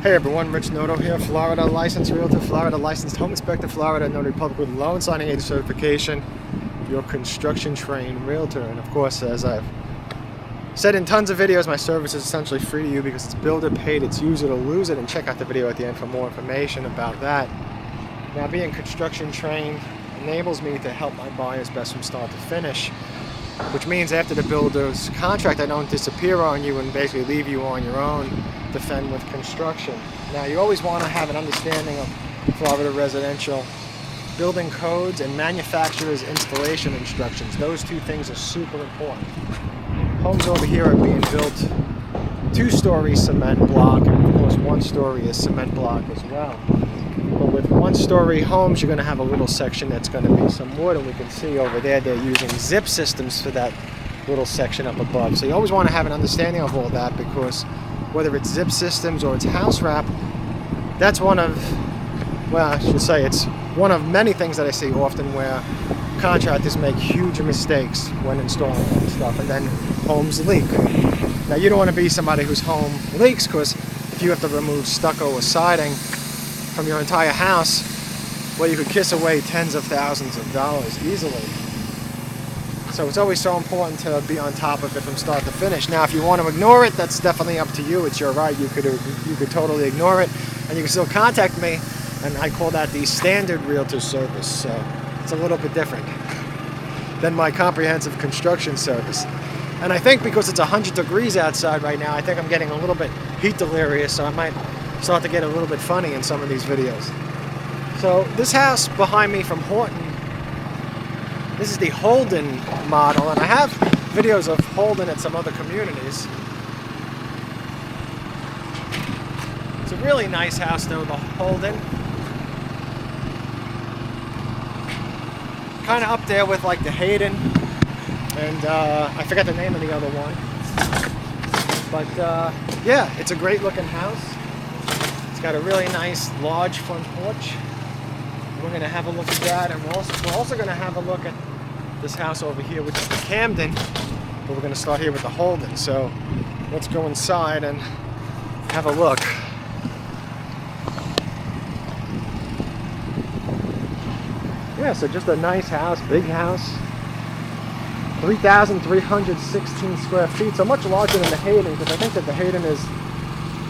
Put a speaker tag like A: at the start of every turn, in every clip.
A: Hey everyone, Rich Noto here, Florida licensed realtor, Florida licensed home inspector, Florida notary public with loan signing agent certification, your construction trained realtor. And of course, as I've said in tons of videos, my service is essentially free to you because it's builder paid, it's use it or lose it, and check out the video at the end for more information about that. Now, being construction trained enables me to help my buyers best from start to finish, which means after the builder's contract, I don't disappear on you and basically leave you on your own to fend with construction. Now, you always want to have an understanding of Florida residential building codes and manufacturer's installation instructions. Those two things are super important. Homes over here are being built 2-story cement block, and of course 1-story is cement block as well. But with 1-story homes, you're going to have a little section that's going to be some wood, and we can see over there they're using zip systems for that little section up above. So you always want to have an understanding of all that, because whether it's zip systems or it's house wrap, that's one of, well, I should say it's one of many things that I see often where contractors make huge mistakes when installing that stuff, and then homes leak. Now, you don't want to be somebody whose home leaks, because if you have to remove stucco or siding from your entire house, well, you could kiss away tens of thousands of dollars easily. So it's always so important to be on top of it from start to finish. Now, if you want to ignore it, that's definitely up to you. It's your right. You could totally ignore it, and you can still contact me, and I call that the standard realtor service. So it's a little bit different than my comprehensive construction service. And I think because it's 100 degrees outside right now, I think I'm getting a little bit heat delirious, so I might start to get a little bit funny in some of these videos. So this house behind me from Horton, this is the Holden model, and I have videos of Holden at some other communities. It's a really nice house though, the Holden. Kind of up there with like the Hayden, and I forgot the name of the other one. But yeah, it's a great looking house. It's got a really nice large front porch. We're going to have a look at that, and we're also going to have a look at this house over here, which is the Camden, but we're going to start here with the Holden. So let's go inside and have a look. Yeah, so just a nice house, big house, 3,316 square feet, so much larger than the Hayden, because I think that the Hayden is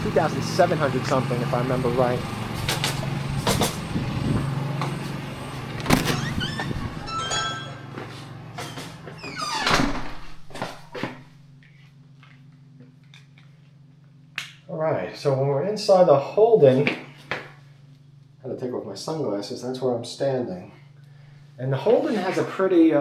A: 2,700 something, if I remember right. Alright, so when we're inside the Holden, I had to take off my sunglasses, that's where I'm standing. And the Holden has a pretty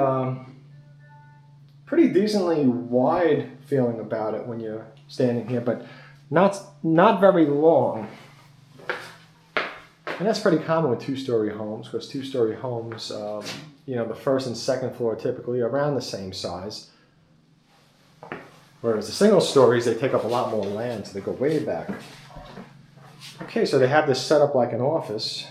A: decently wide feeling about it when you're standing here, but not very long. And that's pretty common with 2-story homes, because 2-story homes, you know, the first and second floor are typically around the same size. Whereas the single stories, they take up a lot more land, so they go way back. Okay, so they have this set up like an office.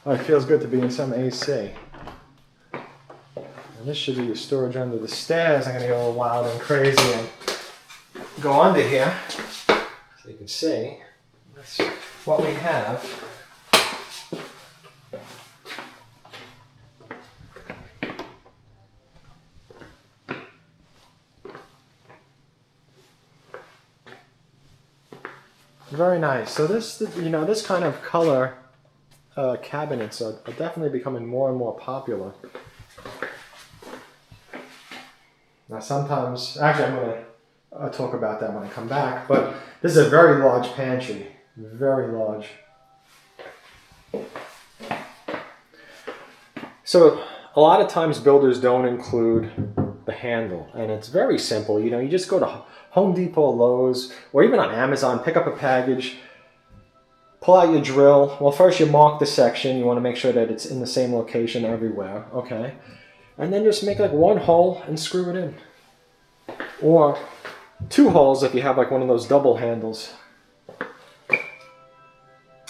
A: Oh, it feels good to be in some AC. And this should be your storage under the stairs. I'm going to go all wild and crazy and go under here so you can see. That's what we have. Very nice. So this, you know, this kind of color cabinets are definitely becoming more and more popular. Now sometimes, actually I'm going to talk about that when I come back, but this is a very large pantry, very large. So a lot of times builders don't include the handle, and it's very simple. You know, you just go to Home Depot, Lowe's, or even on Amazon, pick up a package, pull out your drill. Well, first you mark the section. You want to make sure that it's in the same location everywhere, okay? And then just make like one hole and screw it in. Or 2 holes if you have like one of those double handles.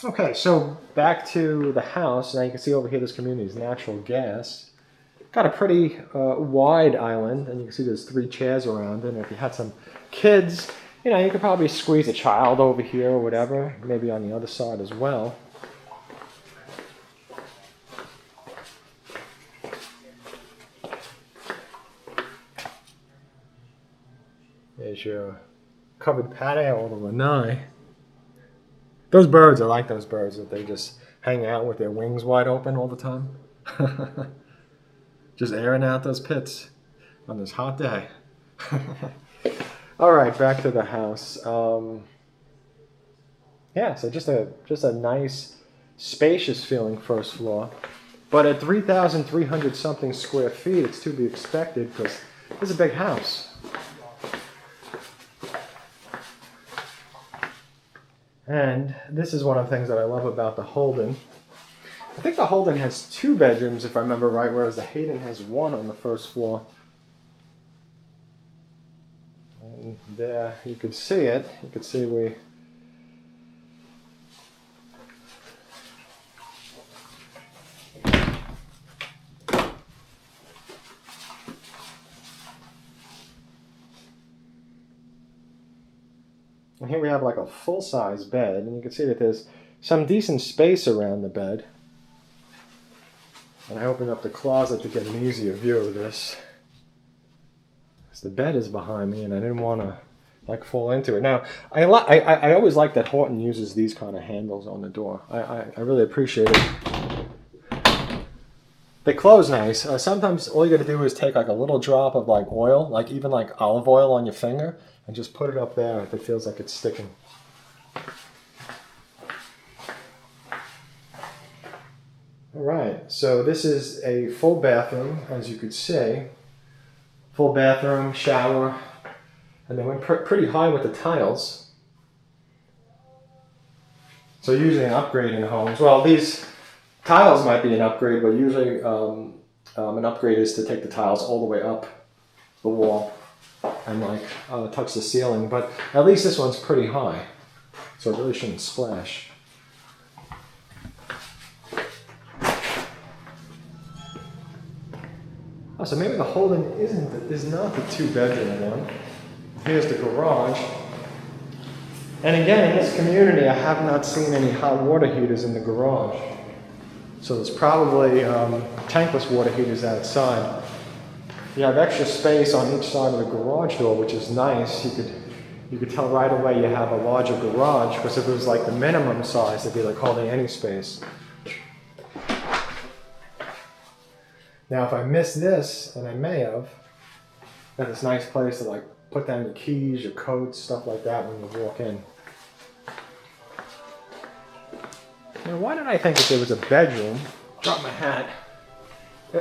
A: Okay, so back to the house. Now you can see over here this community is natural gas. got a pretty wide island, and you can see there's 3 chairs around it. And if you had some kids, you know, you could probably squeeze a child over here or whatever, maybe on the other side as well. There's your covered patio or the lanai. Those birds, I like those birds that they just hang out with their wings wide open all the time. Just airing out those pits on this hot day. All right, back to the house. Yeah, so just a nice, spacious feeling first floor. But at 3,300 something square feet, it's to be expected because it's a big house. And this is one of the things that I love about the Holden. I think the Holden has 2 bedrooms, if I remember right, whereas the Hayden has 1 on the first floor. And there, you could see it. You could see and here we have like a full-size bed, and you can see that there's some decent space around the bed. And I opened up the closet to get an easier view of this. Because the bed is behind me, and I didn't want to like fall into it. Now, I always like that Horton uses these kind of handles on the door. I really appreciate it. They close nice. Sometimes all you got to do is take like a little drop of like oil, like even like olive oil on your finger, and just put it up there if it feels like it's sticking. All right, so this is a full bathroom, as you could see. Full bathroom, shower, and they went pretty high with the tiles. So usually an upgrade in homes. Well, these tiles might be an upgrade, but usually an upgrade is to take the tiles all the way up the wall and like touch the ceiling. But at least this one's pretty high, so it really shouldn't splash. Oh, so maybe the Holden is not the 2-bedroom one. Here's the garage. And again, in this community, I have not seen any hot water heaters in the garage. So there's probably tankless water heaters outside. You have extra space on each side of the garage door, which is nice. You could tell right away you have a larger garage, because if it was like the minimum size, it'd be like hardly any space. Now, if I missed this, and I may have, then it's a nice place to like put down your keys, your coats, stuff like that when you walk in. Now, why did I think that there was a bedroom? Drop my hat.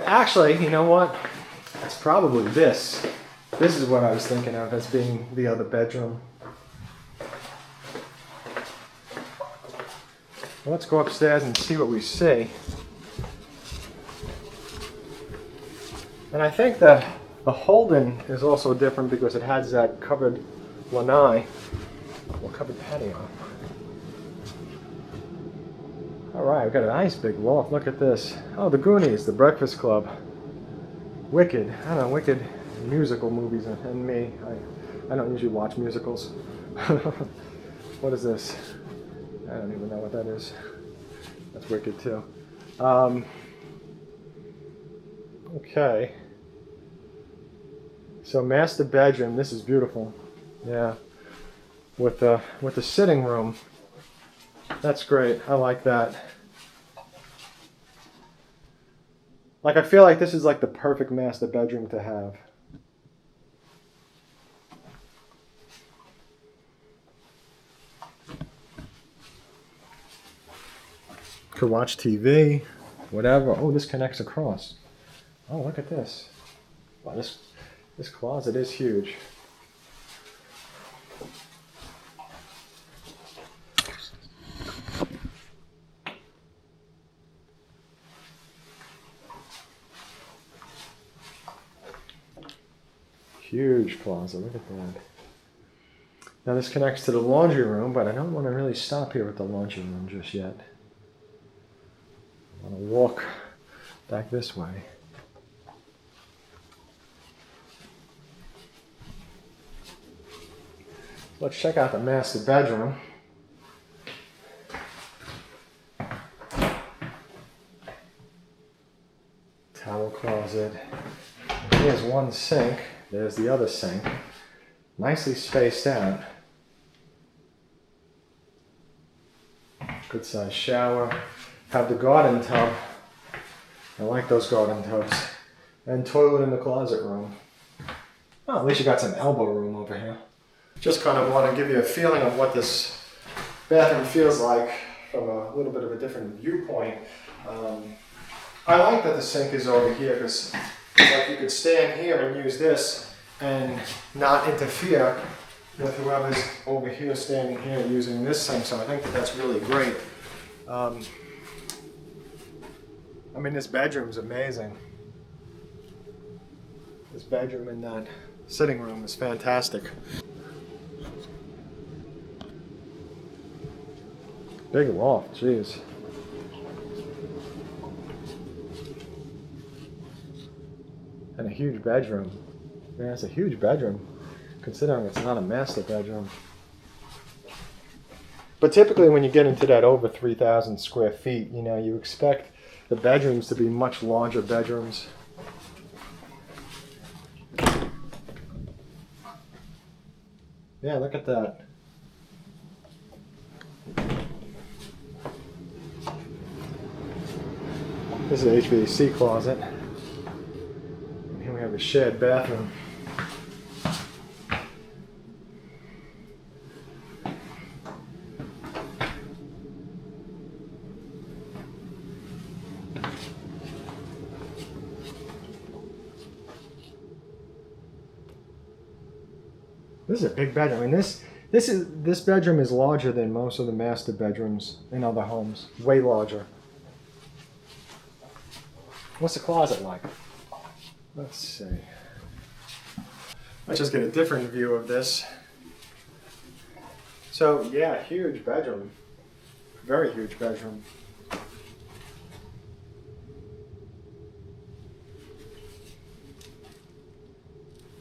A: Actually, you know what? It's probably this. This is what I was thinking of as being the other bedroom. Well, let's go upstairs and see what we see. And I think the Holden is also different because it has that covered lanai, or covered patio. All right, we've got a nice big loft. Look at this. Oh, the Goonies, the Breakfast Club. Wicked. I don't know, wicked musical movies and me. I don't usually watch musicals. What is this? I don't even know what that is. That's wicked too. Okay. So master bedroom. This is beautiful. Yeah. With the sitting room. That's great. I like that. Like, I feel like this is like the perfect master bedroom to have. Could watch TV, whatever. Oh, this connects across. Oh, look at this. Wow, this closet is huge. Huge closet, look at that. Now this connects to the laundry room, but I don't want to really stop here with the laundry room just yet. I want to walk back this way. Let's check out the master bedroom. Towel closet. Here's one sink. There's the other sink. Nicely spaced out. Good sized shower. Have the garden tub. I like those garden tubs. And toilet in the closet room. Oh, at least you got some elbow room over here. Just kind of want to give you a feeling of what this bathroom feels like from a little bit of a different viewpoint. I like that the sink is over here because like you could stand here and use this and not interfere with whoever's over here standing here using this sink. So I think that that's really great. I mean, this bedroom's amazing. This bedroom and that sitting room is fantastic. Big loft, jeez. And a huge bedroom. Yeah, it's a huge bedroom, considering it's not a master bedroom. But typically when you get into that over 3,000 square feet, you know, you expect the bedrooms to be much larger bedrooms. Yeah, look at that. This is the HVAC closet. And here we have a shared bathroom. This is a big bedroom. I mean, this bedroom is larger than most of the master bedrooms in other homes. Way larger. What's the closet like? Let's see. Let's just get a different view of this. So yeah, huge bedroom. Very huge bedroom.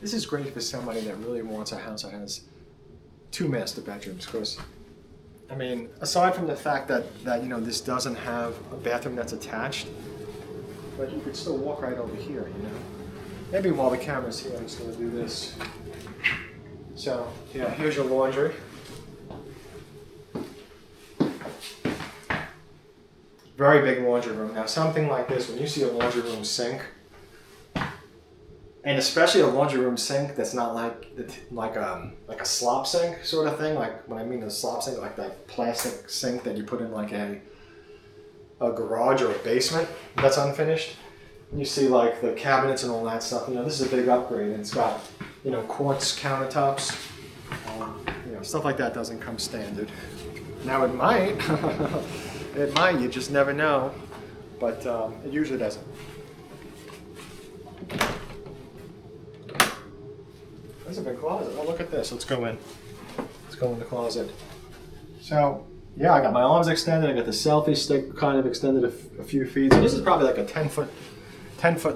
A: This is great for somebody that really wants a house that has 2 master bedrooms, because I mean, aside from the fact that you know, this doesn't have a bathroom that's attached, but you could still walk right over here, you know. Maybe while the camera's here, I'm just going to do this. So yeah, here's your laundry. Very big laundry room. Now something like this, when you see a laundry room sink, and especially a laundry room sink that's not like a slop sink sort of thing. Like when I mean a slop sink, like that plastic sink that you put in like a garage or a basement that's unfinished. And you see like the cabinets and all that stuff. You know, this is a big upgrade. And it's got, you know, quartz countertops. You know, stuff like that doesn't come standard. Now it might. It might. You just never know. But it usually doesn't. There's a big closet. Oh, look at this. Let's go in. Let's go in the closet. So, yeah, I got my arms extended. I got the selfie stick kind of extended a few feet. So this is probably like a 10 foot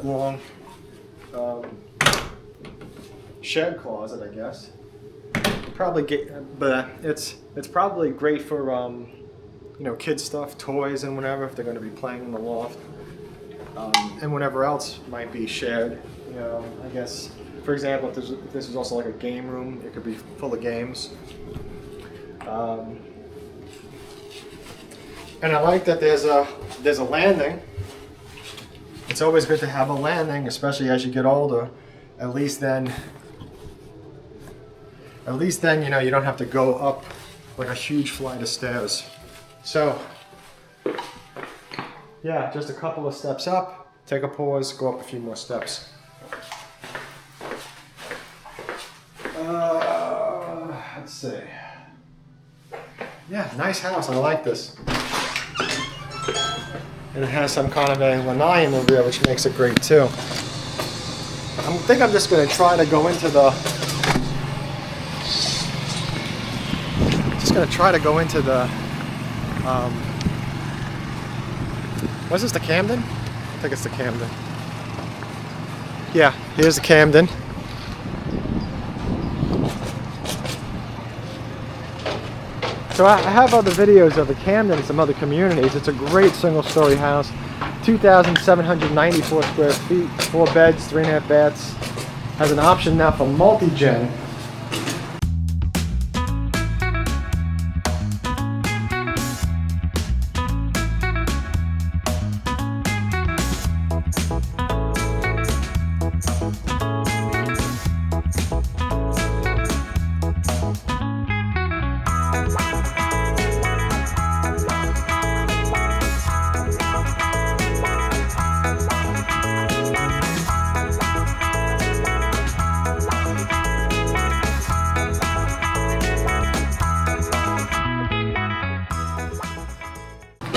A: long shed closet, I guess. But it's probably great for you know, kid stuff, toys, and whatever, if they're going to be playing in the loft, and whatever else might be shared. You know, I guess. For example, if this is also like a game room, it could be full of games. And I like that there's a landing. It's always good to have a landing, especially as you get older. At least then, you know, you don't have to go up like a huge flight of stairs. So, yeah, just a couple of steps up, take a pause, go up a few more steps. Let's see. Yeah, nice house. I like this. And it has some kind of a lanai in there, which makes it great too. I think I'm just going to try to go into the. Was this the Camden? I think it's the Camden. Yeah, here's the Camden. So I have other videos of the Camden and some other communities. It's a great single-story house, 2,794 square feet, 4 beds, 3.5 baths. Has an option now for multi-gen.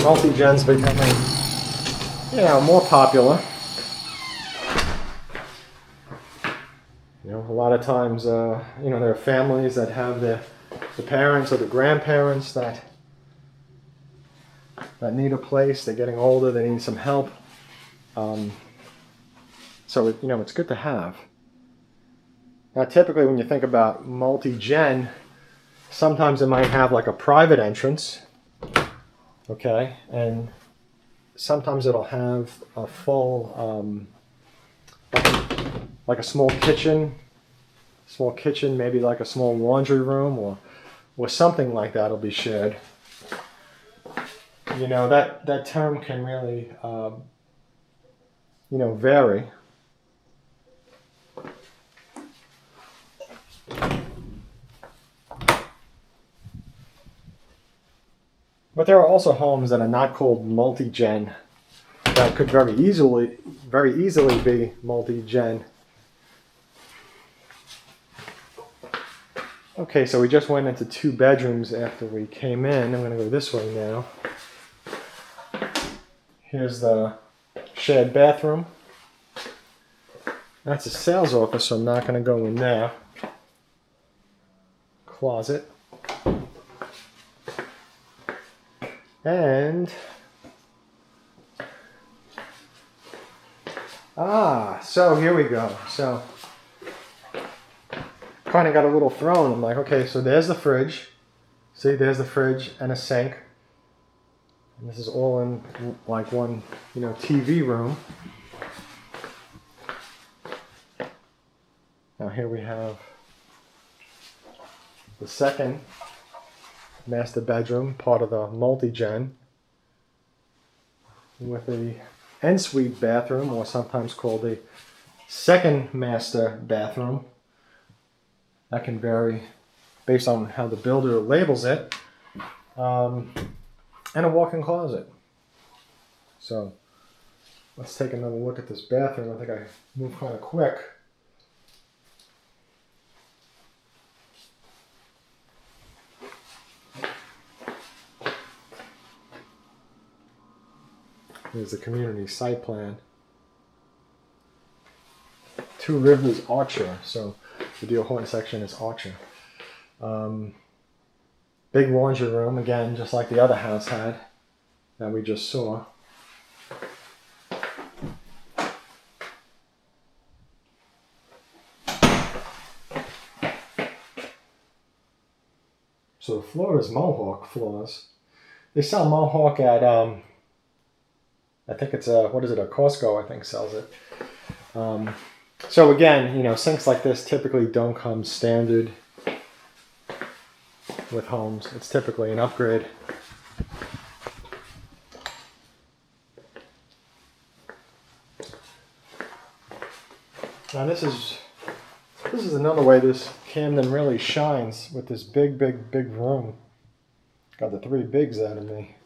A: Multi-gen's becoming, more popular. A lot of times, there are families that have the parents or the grandparents that need a place. They're getting older. They need some help. So it's good to have. Now, typically, when you think about multi-gen, sometimes it might have like a private entrance. Okay, and sometimes it'll have a full, like a small kitchen, maybe like a small laundry room or something like that will be shared. That term can really, vary. But there are also homes that are not called multi-gen that could very easily be multi-gen. Okay, so we just went into 2 bedrooms after we came in. I'm going to go this way now. Here's the shared bathroom. That's a sales office, so I'm not going to go in there. Closet. And so here we go. So kind of got a little thrown. I'm like, okay, so there's the fridge. See, there's the fridge and a sink. And this is all in like one, TV room. Now here we have the second master bedroom, part of the multi-gen, with the ensuite bathroom, or sometimes called the second master bathroom. That can vary based on how the builder labels it, and a walk-in closet. So let's take another look at this bathroom. I think I moved kind of quick. Here's the community site plan. 2 Rivers Archer. So the Deal Horton section is Archer. Big laundry room, again, just like the other house had that we just saw. So the floor is Mohawk floors. They sell Mohawk at I think it's a Costco, I think, sells it. So again, sinks like this typically don't come standard with homes. It's typically an upgrade. Now this is another way this Camden really shines, with this big room. Got the 3 bigs out of me.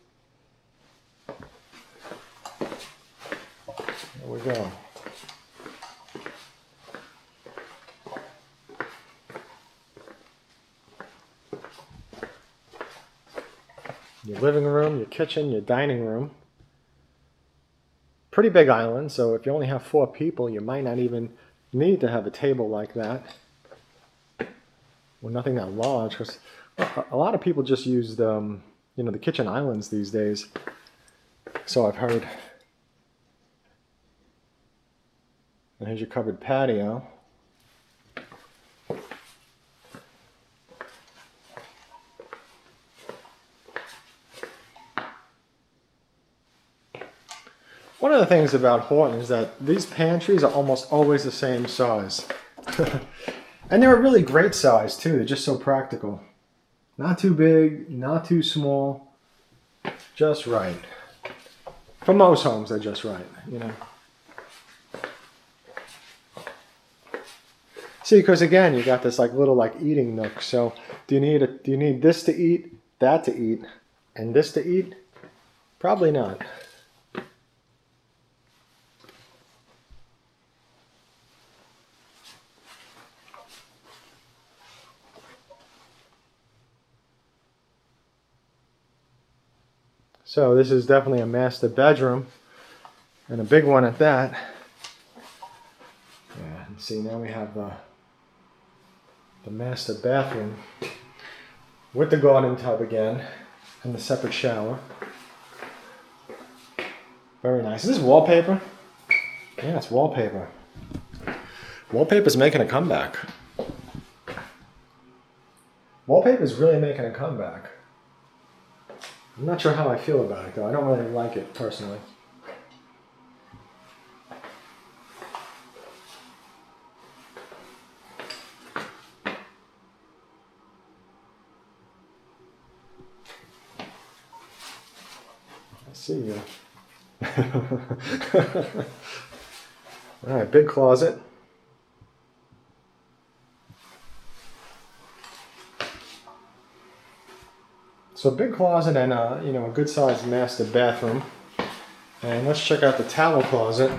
A: There we go. Your living room, your kitchen, your dining room. Pretty big island, so if you only have 4 people, you might not even need to have a table like that. Well, nothing that large, because a lot of people just use the kitchen islands these days. So I've heard. And here's your covered patio. of the things about Horton is that these pantries are almost always the same size. And they're a really great size too. They're just so practical. Not too big, not too small, just right. For most homes, they're just right, you know. See, because again, you got this like little like eating nook. So do you need this to eat, that to eat, and this to eat? Probably not. So this is definitely a master bedroom, and a big one at that. Yeah, and see, now we have the master bathroom with the garden tub again and the separate shower. Very nice. Is this wallpaper? Yeah, it's wallpaper. Wallpaper's making a comeback. Wallpaper's really making a comeback. I'm not sure how I feel about it though. I don't really like it personally. I see you. Alright, big closet. So a big closet and a good sized master bathroom. And let's check out the towel closet.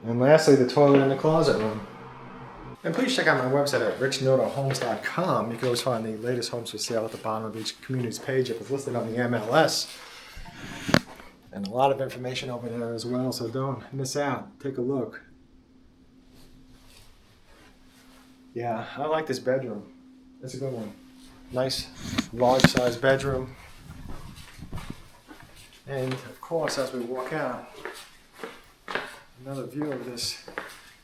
A: And lastly, the toilet in the closet room. And please check out my website at richnotahomes.com. You can always find the latest homes for sale at the bottom of each community's page if it's listed on the MLS. And a lot of information over there as well, so don't miss out. Take a look. Yeah, I like this bedroom. It's a good one. Nice, large-sized bedroom. And of course, as we walk out, another view of this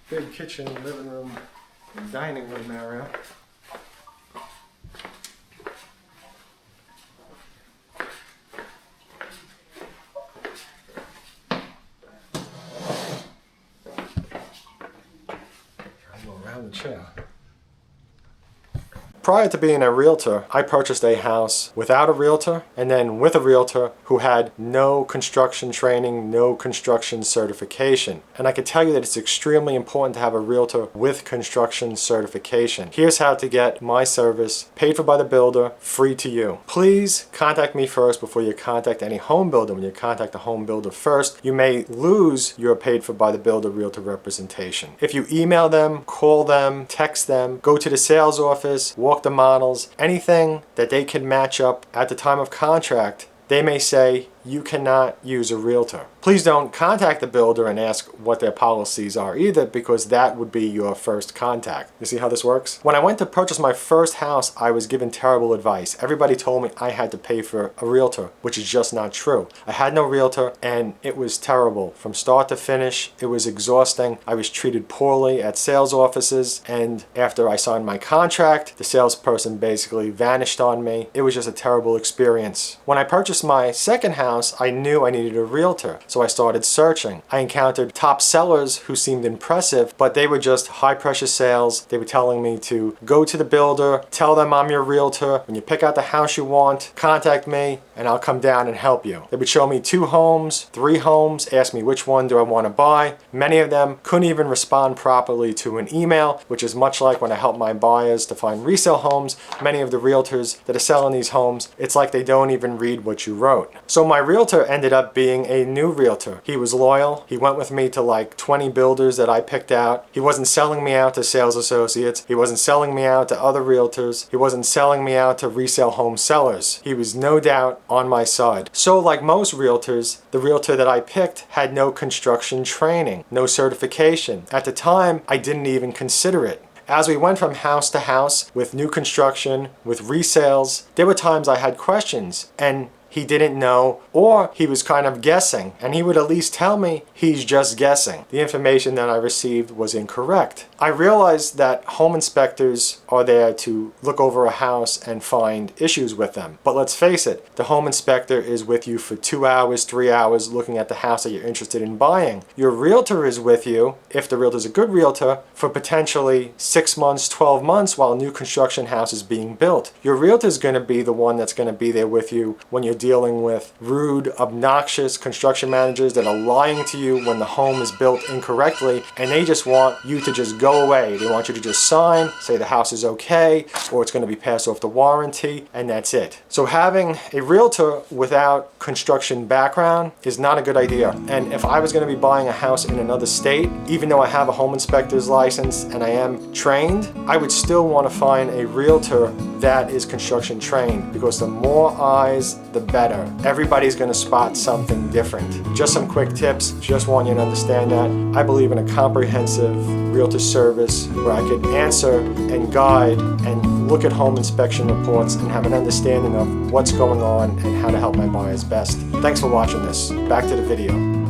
A: big kitchen, living room, and dining room area. I'll go around the chair. Prior to being a realtor, I purchased a house without a realtor and then with a realtor who had no construction training, no construction certification. And I can tell you that it's extremely important to have a realtor with construction certification. Here's how to get my service paid for by the builder, free to you. Please contact me first before you contact any home builder. When you contact a home builder first, you may lose your paid for by the builder realtor representation. If you email them, call them, text them, go to the sales office, walk the models, anything that they can match up at the time of contract, they may say you cannot use a realtor. Please don't contact the builder and ask what their policies are either, because that would be your first contact. You see how this works? When I went to purchase my first house, I was given terrible advice. Everybody told me I had to pay for a realtor, which is just not true. I had no realtor and it was terrible. From start to finish, it was exhausting. I was treated poorly at sales offices, and after I signed my contract, the salesperson basically vanished on me. It was just a terrible experience. When I purchased my second house, I knew I needed a realtor, so I started searching. I encountered top sellers who seemed impressive, but they were just high pressure sales. They were telling me to go to the builder, tell them I'm your realtor. When you pick out the house you want, contact me and I'll come down and help you. They would show me 2 homes, 3 homes, ask me which one do I want to buy. Many of them couldn't even respond properly to an email, which is much like when I help my buyers to find resale homes. Many of the realtors that are selling these homes, it's like they don't even read what you wrote. So my realtor ended up being a new realtor. He was loyal. He went with me to like 20 builders that I picked out. He wasn't selling me out to sales associates. He wasn't selling me out to other realtors. He wasn't selling me out to resale home sellers. He was no doubt on my side. So like most realtors, the realtor that I picked had no construction training, no certification. At the time, I didn't even consider it. As we went from house to house with new construction, with resales, there were times I had questions, and he didn't know, or he was kind of guessing, and he would at least tell me he's just guessing. The information that I received was incorrect. I realized that home inspectors are there to look over a house and find issues with them. But let's face it, the home inspector is with you for 2 hours, 3 hours looking at the house that you're interested in buying. Your realtor is with you, if the realtor is a good realtor, for potentially 6 months, 12 months while a new construction house is being built. Your realtor is going to be the one that's going to be there with you when you're dealing with rude, obnoxious construction managers that are lying to you when the home is built incorrectly, and they just want you to just go away. They want you to just sign, say the house is okay, or it's going to be passed off the warranty, and that's it. So having a realtor without construction background is not a good idea. And if I was going to be buying a house in another state, even though I have a home inspector's license and I am trained, I would still want to find a realtor that is construction trained, because the more eyes, the better. Everybody's going to spot something different. Just some quick tips, just want you to understand that. I believe in a comprehensive realtor service where I could answer and guide and look at home inspection reports and have an understanding of what's going on and how to help my buyers best. Thanks for watching this. Back to the video.